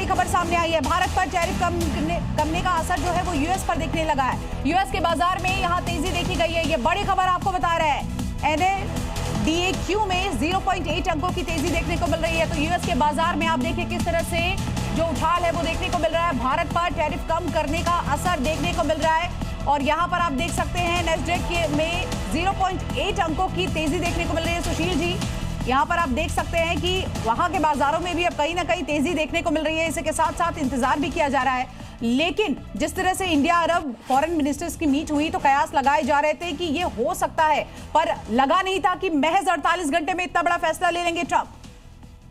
बड़ी खबर सामने आई है। भारत पर टैरिफ कम करने का असर जो है वो यूएस पर दिखने लगा है। यूएस के बाजार में यहां तेजी देखी गई है। ये बड़ी खबर आपको बता रहे हैं। एनएडीएक्यू में 0.8 अंकों की तेजी देखने को मिल रही है। तो यूएस के बाजार में आप देखिए किस तरह से जो उछाल है वो देखने को मिल रहा है। भारत पर टैरिफ कम करने का असर देखने को मिल रहा है। और यहाँ पर आप देख सकते हैं नैस्डैक में 0.8 अंकों की तेजी देखने को मिल रही है। सुशील जी, यहाँ पर आप देख सकते हैं कि वहां के बाजारों में भी अब कहीं ना कहीं तेजी देखने को मिल रही है। इसके साथ साथ इंतजार भी किया जा रहा है। लेकिन जिस तरह से इंडिया अरब फॉरेन मिनिस्टर्स की मीट हुई तो कयास लगाए जा रहे थे कि ये हो सकता है, पर लगा नहीं था कि महज 48 घंटे में इतना बड़ा फैसला ले लेंगे ट्रंप।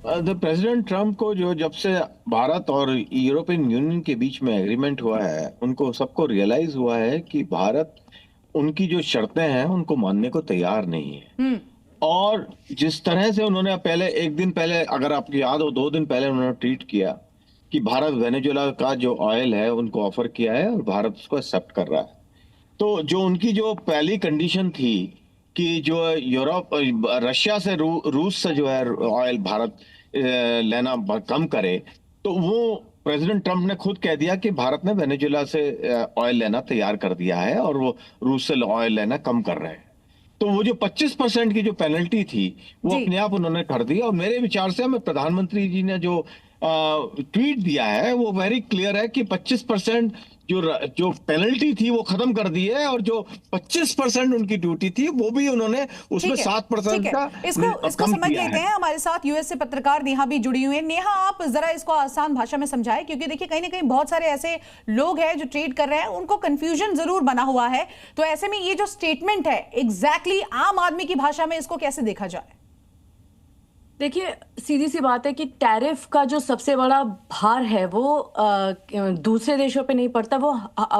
प्रेसिडेंट ट्रंप को जो जब से भारत और यूरोपियन यूनियन के बीच में एग्रीमेंट हुआ है, उनको सबको रियलाइज हुआ है कि भारत उनकी जो शर्तें हैं उनको मानने को तैयार नहीं है। और जिस तरह से उन्होंने पहले एक दिन पहले, अगर आपको याद हो, 2 दिन पहले उन्होंने ट्वीट किया कि भारत वेनेजुएला का जो ऑयल है उनको ऑफर किया है और भारत उसको एक्सेप्ट कर रहा है। तो जो उनकी जो पहली कंडीशन थी कि जो यूरोप रशिया से रूस से जो है ऑयल भारत लेना कम करे, तो वो प्रेसिडेंट ट्रंप ने खुद कह दिया कि भारत ने वेनेजुएला से ऑयल लेना तैयार कर दिया है और वो रूस से ऑयल लेना कम कर रहे हैं। तो वो जो 25% की जो पेनल्टी थी वो अपने आप उन्होंने कर दी। और मेरे विचार से हमें प्रधानमंत्री जी ने जो ट्वीट दिया है वो वेरी क्लियर है कि 25% जो पेनल्टी थी वो खत्म कर दी है, और जो 25% उनकी ड्यूटी थी वो भी उन्होंने उसमें 7% का इसको समझ लेते हैं। हमारे साथ यूएस से पत्रकार नेहा भी जुड़ी हुई है। नेहा, आप जरा इसको आसान भाषा में समझाएं, क्योंकि देखिए कहीं ना कहीं बहुत सारे ऐसे लोग हैं जो ट्रेड कर रहे हैं, उनको कंफ्यूजन जरूर बना हुआ है। तो ऐसे में ये जो स्टेटमेंट है एग्जैक्टली आम आदमी की भाषा में इसको कैसे देखा जाए? देखिए, सीधी सी बात है कि टैरिफ का जो सबसे बड़ा भार है वो दूसरे देशों पे नहीं पड़ता, वो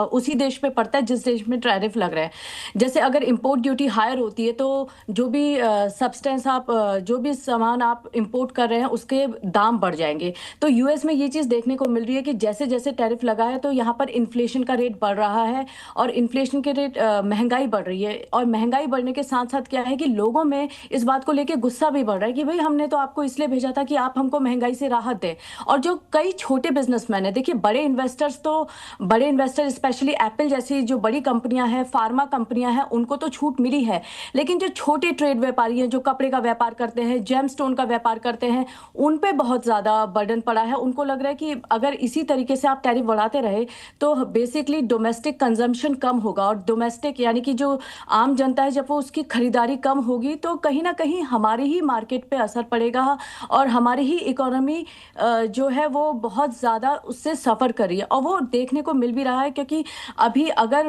उसी देश पे पड़ता है जिस देश में टैरिफ लग रहा है। जैसे अगर इंपोर्ट ड्यूटी हायर होती है तो जो भी सब्सटेंस आप जो भी सामान आप इंपोर्ट कर रहे हैं उसके दाम बढ़ जाएंगे। तो यूएस में ये चीज़ देखने को मिल रही है कि जैसे जैसे टैरिफ लगा है तो यहाँ पर इन्फ्लेशन का रेट बढ़ रहा है, और इन्फ्लेशन के रेट महंगाई बढ़ रही है। और महंगाई बढ़ने के साथ साथ क्या है कि लोगों में इस बात को लेकर गुस्सा भी बढ़ रहा है कि भाई हमने तो आपको इसलिए भेजा था कि आप हमको महंगाई से राहत दें। और जो कई छोटे बिजनेसमैन है, देखिए बड़े इन्वेस्टर स्पेशली एप्पल जैसी जो बड़ी कंपनियां हैं, फार्मा कंपनियां हैं, उनको तो छूट मिली है। लेकिन जो छोटे ट्रेड व्यापारी हैं, जो कपड़े का व्यापार करते हैं, जेमस्टोन का व्यापार करते हैं, उन पे बहुत ज्यादा बर्डन पड़ा है। उनको लग रहा है कि अगर इसी तरीके से आप टैरिफ बढ़ाते रहे तो बेसिकली डोमेस्टिक कंजम्पशन कम होगा, और डोमेस्टिक यानी कि जो आम जनता है जब वो उसकी खरीदारी कम होगी तो कहीं ना कहीं हमारी ही मार्केट पे असर पड़ेगा और हमारी ही इकोनॉमी जो है वो बहुत ज़्यादा उससे सफ़र कर रही है। और वो देखने को मिल भी रहा है, क्योंकि अभी अगर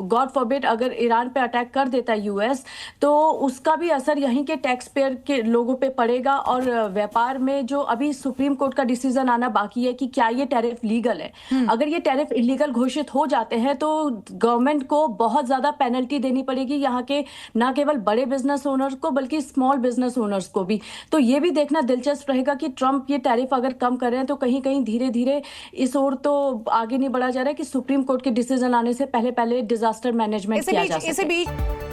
गॉड फॉरबिड अगर ईरान पे अटैक कर देता है यूएस, तो उसका भी असर यहीं के टैक्स पेयर के लोगों पे पड़ेगा। और व्यापार में जो अभी सुप्रीम कोर्ट का डिसीजन आना बाकी है कि क्या ये टैरिफ लीगल है। अगर ये टैरिफ इलीगल घोषित हो जाते हैं तो गवर्नमेंट को बहुत ज़्यादा पेनल्टी देनी पड़ेगी, यहाँ के ना केवल बड़े बिजनेस ओनर्स को बल्कि स्मॉल बिजनेस ओनर्स को भी। तो ये भी देखना दिलचस्प रहेगा कि ट्रंप ये टैरिफ अगर कम कर रहे हैं तो कहीं कहीं धीरे धीरे इस ओर तो आगे नहीं बढ़ा जा रहा है कि सुप्रीम कोर्ट के डिसीजन आने से पहले पहले डिजास्टर मैनेजमेंट किया जा सके।